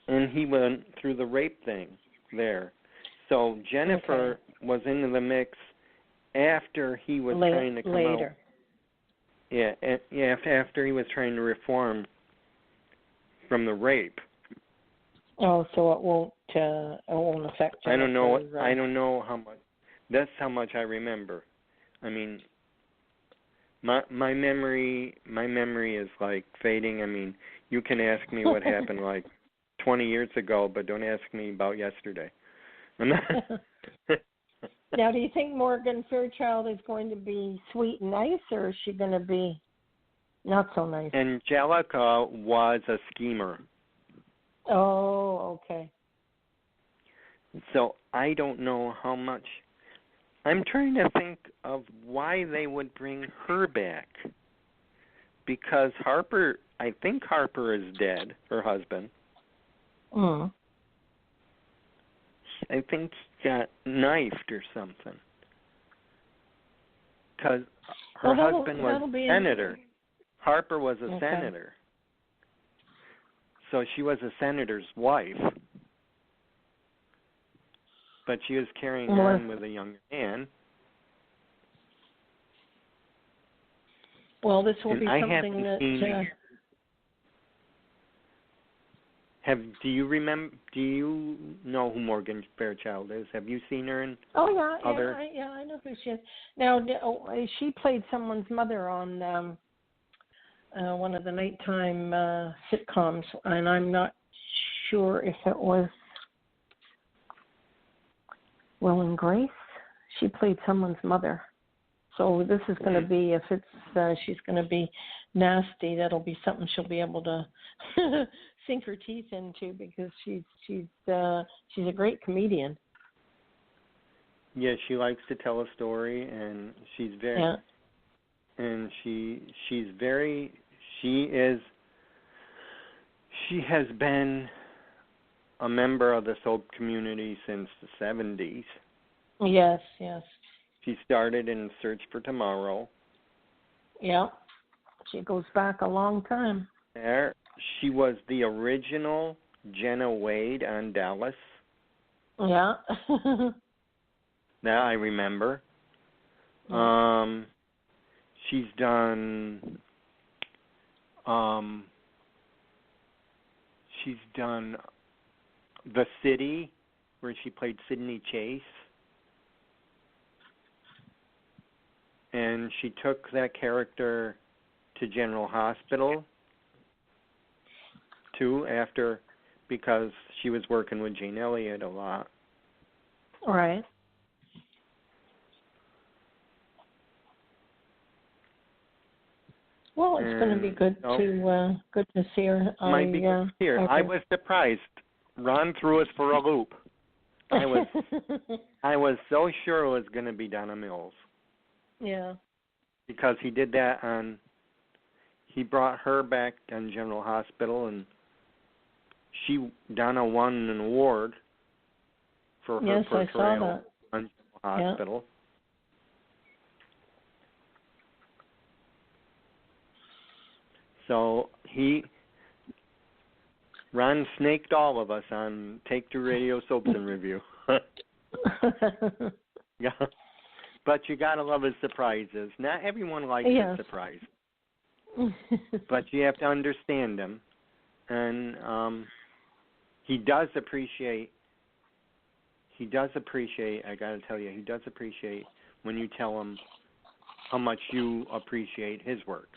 And he went through the rape thing there. So Jennifer was into the mix after he was trying to come out. Yeah, after he was trying to reform from the rape.
Oh, so it won't affect Jennifer.
I don't know how much. That's how much I remember. I mean, my memory is like fading. I mean, you can ask me what happened like 20 years ago, but don't ask me about yesterday.
Now, do you think Morgan Fairchild is going to be sweet and nice, or is she going to be not so nice?
Angelica was a schemer.
Oh, okay.
So I don't know how much. I'm trying to think of why they would bring her back. Because Harper, I think Harper is dead, her husband.
Mm.
I think he got knifed or something. Because her husband was a senator. Harper was a senator. So she was a senator's wife. But she was carrying on with a younger man.
Well, this will be something that...
Do you know who Morgan Fairchild is? Have you seen her in other...
Yeah, I know who she is. Now, she played someone's mother on one of the nighttime sitcoms, and I'm not sure if it was Will and Grace. She played someone's mother. So this is going to be, if it's she's going to be nasty, that'll be something she'll be able to sink her teeth into, because she's a great comedian.
Yeah, she likes to tell a story, and she's very, and she has been a member of the soap community since the 70s.
Yes.
She started in Search for Tomorrow.
Yeah, she goes back a long time.
There, she was the original Jenna Wade on Dallas.
Yeah.
That I remember. She's done. She's done The City, where she played Sydney Chase. And she took that character to General Hospital, too, because she was working with Jane Elliott a lot.
Right. Well, it's going to be good to see her.
Might be good to see her. I was surprised. Ron threw us for a loop. I was so sure it was going to be Donna Mills.
Yeah.
Because he did that he brought her back on General Hospital, and Donna won an award for her portrayal on General Hospital. So Ron snaked all of us on Take Two Radio Soaps and Review. Yeah. But you got to love his surprises. Not everyone likes his surprise. But you have to understand him. And he does appreciate, I got to tell you, he does appreciate when you tell him how much you appreciate his work.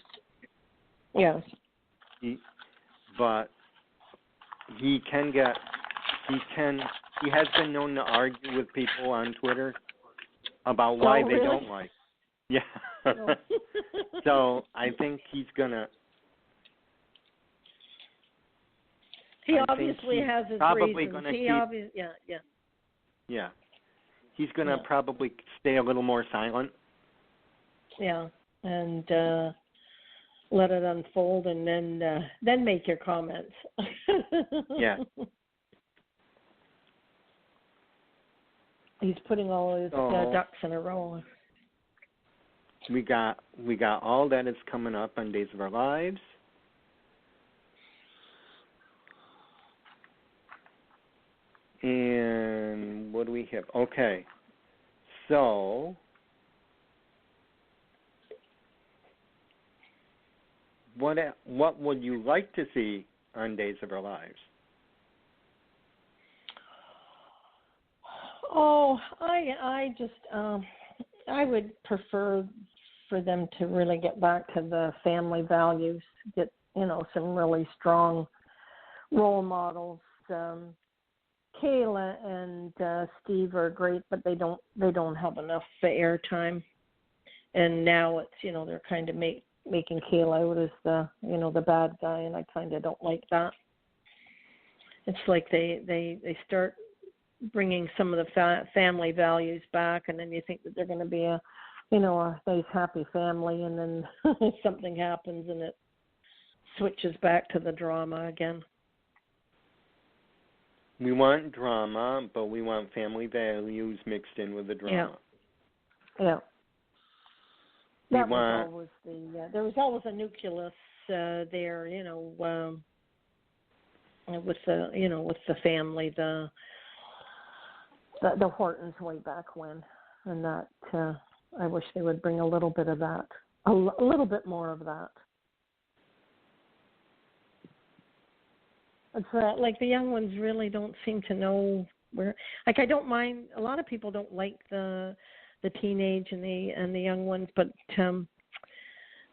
Yes.
But he has been known to argue with people on Twitter about why they don't like. Yeah. So I think he's gonna.
He obviously has his
probably
reasons.
Gonna Yeah. He's gonna probably stay a little more silent.
Yeah, and let it unfold, and then make your comments.
Yeah.
He's putting all his ducks in a row.
We got all that is coming up on Days of Our Lives. And what do we have? Okay. So what would you like to see on Days of Our Lives?
Oh, I just I would prefer for them to really get back to the family values, get some really strong role models. Kayla and Steve are great, but they don't have enough airtime. And now it's they're kind of making Kayla out as the bad guy, and I kind of don't like that. It's like they start bringing some of the family values back, and then you think that they're going to be a nice happy family, and then something happens and it switches back to the drama again.
We want drama, but we want family values mixed in with the drama.
Yeah. That was always there was always a nucleus there, with the family, the Hortons way back when, and that I wish they would bring a little bit of that, a little bit more of that. It's like the young ones really don't seem to know where. Like, I don't mind. A lot of people don't like the teenage and the young ones, but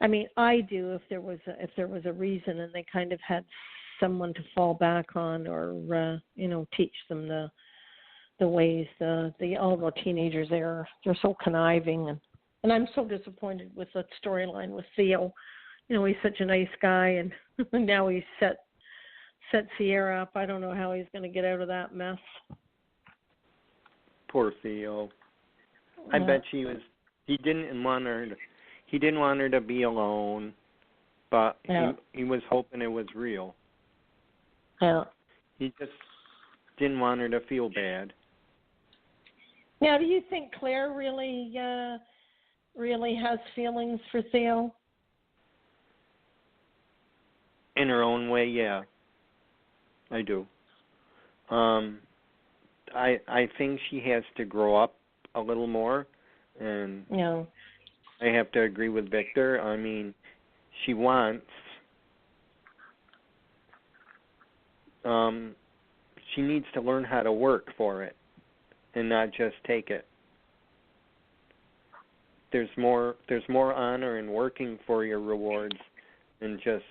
I mean, I do if there was a reason and they kind of had someone to fall back on, or teach them the ways. All the teenagers they're so conniving, and I'm so disappointed with the storyline with Theo. He's such a nice guy, and now he's set Sierra up. I don't know how he's going to get out of that mess.
Poor Theo. I bet he didn't want her to be alone, but he was hoping it was real.
Yeah.
He just didn't want her to feel bad.
Now, do you think Claire really has feelings for Theo?
In her own way, yeah. I do. I think she has to grow up a little more, and I have to agree with Victor. I mean, she wants. She needs to learn how to work for it, and not just take it. There's more honor in working for your rewards than just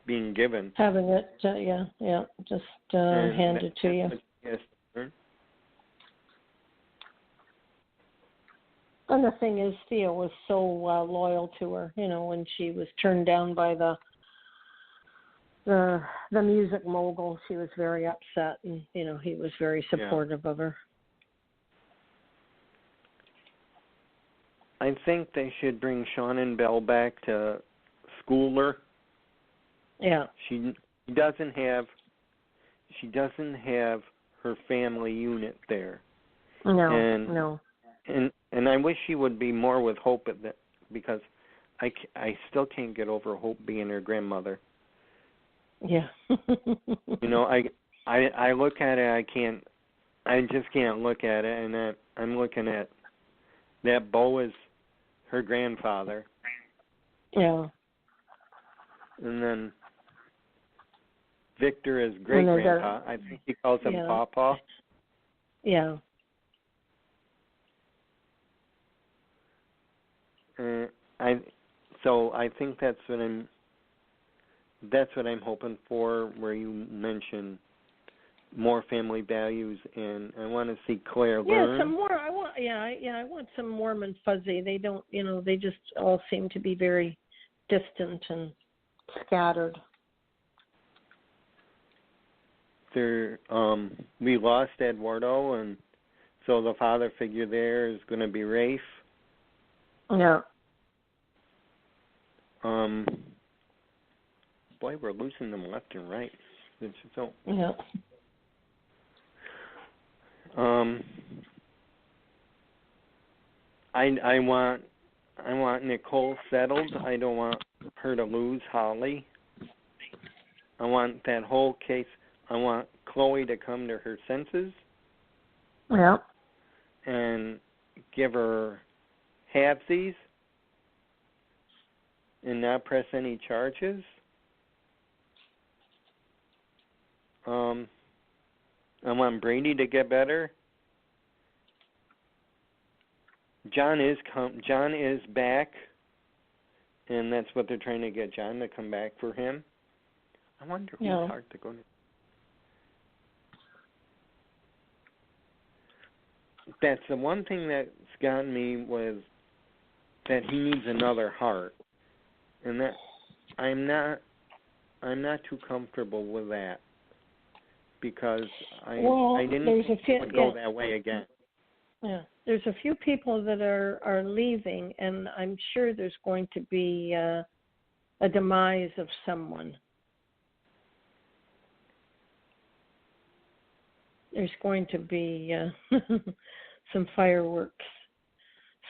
being given.
Having it, just handed to you.
Yes.
And the thing is, Theo was so loyal to her. When she was turned down by the music mogul, she was very upset, and he was very supportive of her.
I think they should bring Sean and Belle back to Schooler.
Yeah.
She doesn't have her family unit there.
No.
And I wish she would be more with Hope at that, because I still can't get over Hope being her grandmother.
Yeah.
I look at it, I just can't look at it, and I'm looking at that Bo is her grandfather.
Yeah.
And then Victor is great-grandpa. I think he calls him Pawpaw.
Yeah.
So I think that's what I'm hoping for, where you mention more family values, and I want to see Claire learn.
Yeah, some more. I want some warm and fuzzy. They don't, they just all seem to be very distant and scattered.
We lost Eduardo, and so the father figure there is going to be Rafe.
Yeah.
Boy, we're losing them left and right. So.
Yeah.
I want Nicole settled. I don't want her to lose Holly. I want that whole case. I want Chloe to come to her senses.
Yeah.
And give her halvesies and not press any charges. I want Brady to get better. John is back, and that's what they're trying to get John to come back for him. I wonder who's hard to go to. That's the one thing that's gotten me was that he needs another heart, and that I'm not too comfortable with that because I didn't think it would go that way again.
Yeah, there's a few people that are leaving, and I'm sure there's going to be a demise of someone. There's going to be some fireworks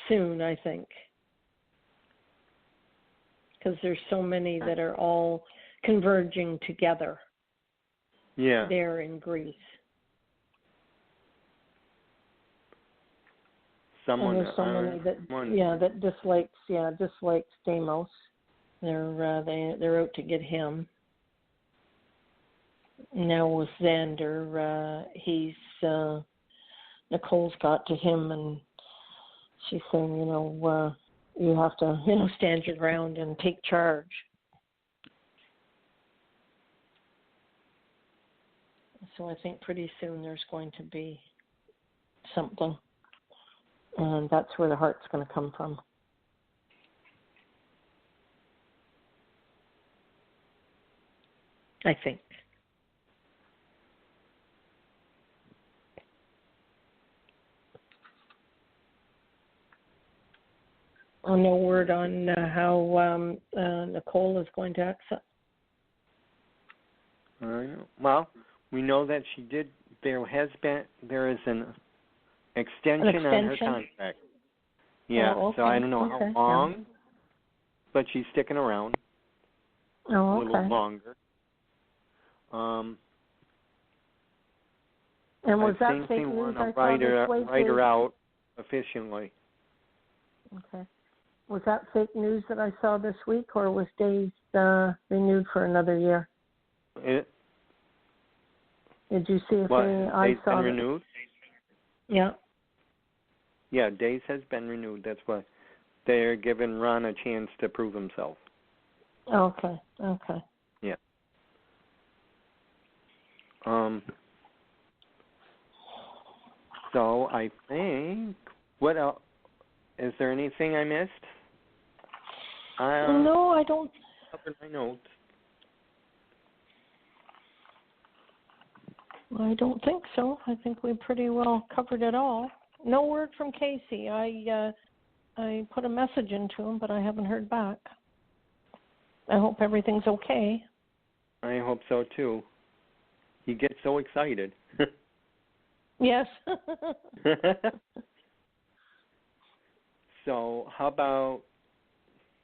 soon, I think, because there's so many that are all converging together.
Yeah.
There in Greece.
Someone,
and there's so many that dislikes Stamos. They're out to get him. Now with Xander, Nicole's got to him, and she's saying, you have to, stand your ground and take charge. So I think pretty soon there's going to be something, and that's where the heart's going to come from. I think. No word on how Nicole is going to accept.
I know. Well, we know that she did. There is an extension on her contract. Yeah.
Oh, okay.
So I don't know how long, but she's sticking around a little longer.
And was that
think
fake
they
news?
want to write her out efficiently.
Okay. Was that fake news that I saw this week, or was Days renewed for another year? Did you see if I saw
been renewed?
Yeah.
Yeah, Days has been renewed. That's why they're giving Ron a chance to prove himself.
Okay.
Yeah. So I think, what else? Is there anything I missed?
No, I don't.
Covered my notes.
I don't think so. I think we pretty well covered it all. No word from Casey. I put a message into him, but I haven't heard back. I hope everything's okay.
I hope so too. He gets so excited.
Yes.
So how about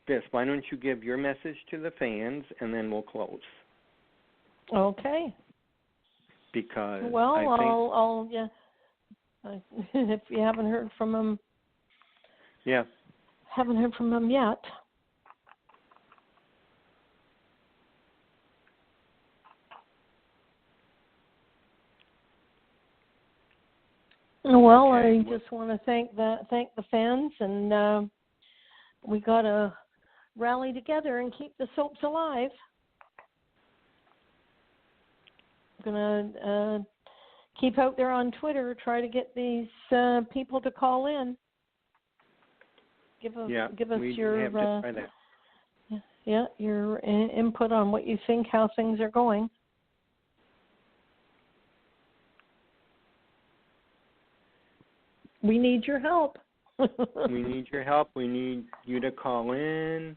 this? Why don't you give your message to the fans, and then we'll close.
Okay.
Because
I'll if you haven't heard from him.
Yeah.
Haven't heard from him yet. Well,
okay.
I just want to thank the fans, and we got to rally together and keep the soaps alive. I'm gonna keep out there on Twitter, try to get these people to call in. Give us your
have to try that.
Your input on what you think, how things are going. We need your help.
We need your help. We need you to call in.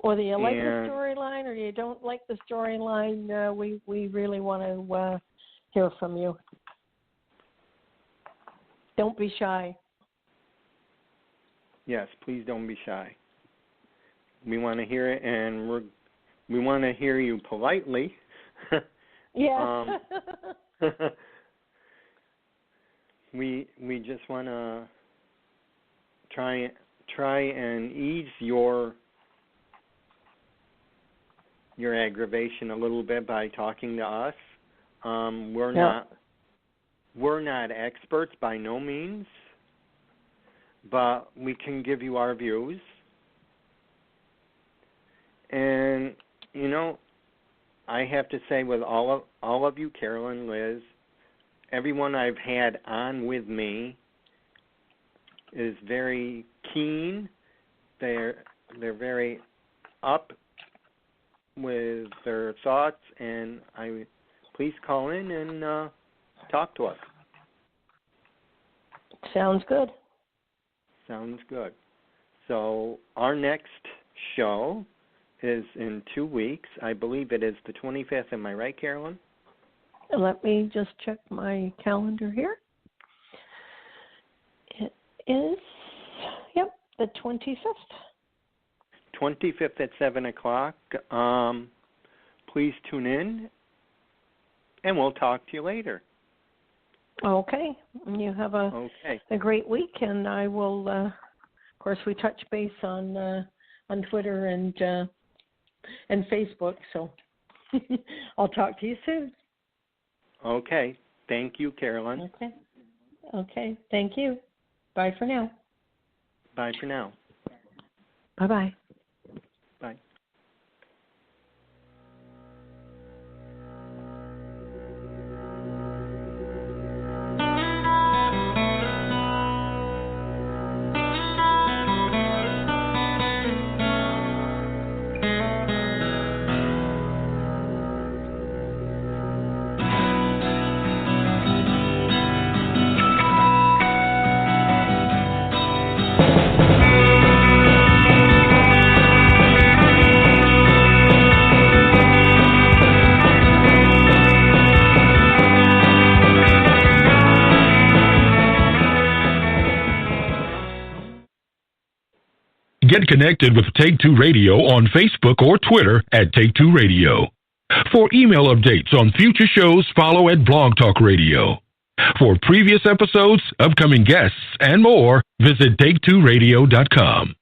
Whether you like the storyline or you don't like the storyline, we really want to hear from you. Don't be shy.
Yes, please don't be shy. We want to hear it, and we want to hear you politely.
Yes.
We just want to try and ease your your aggravation a little bit by talking to us. We're not experts by no means, but we can give you our views. And you know, I have to say, with all of you, Carolyn, Liz, everyone I've had on with me is very keen. They're very up with their thoughts, and please call in and talk to us.
Sounds good.
Sounds good. So our next show is in 2 weeks. I believe it is the 25th. Am I right, Carolyn?
Let me just check my calendar here. It is, the 25th.
25th at 7 o'clock. Please tune in, and we'll talk to you later.
Okay. You have a great week, and I will, of course, we touch base on Twitter and Facebook, so I'll talk to you soon.
Okay. Thank you, Carolyn.
Okay. Thank you. Bye for now.
Bye for now.
Bye-bye.
Bye.
Get connected with Take Two Radio on Facebook or Twitter at Take Two Radio. For email updates on future shows, follow at Blog Talk Radio. For previous episodes, upcoming guests, and more, visit TakeTwoRadio.com.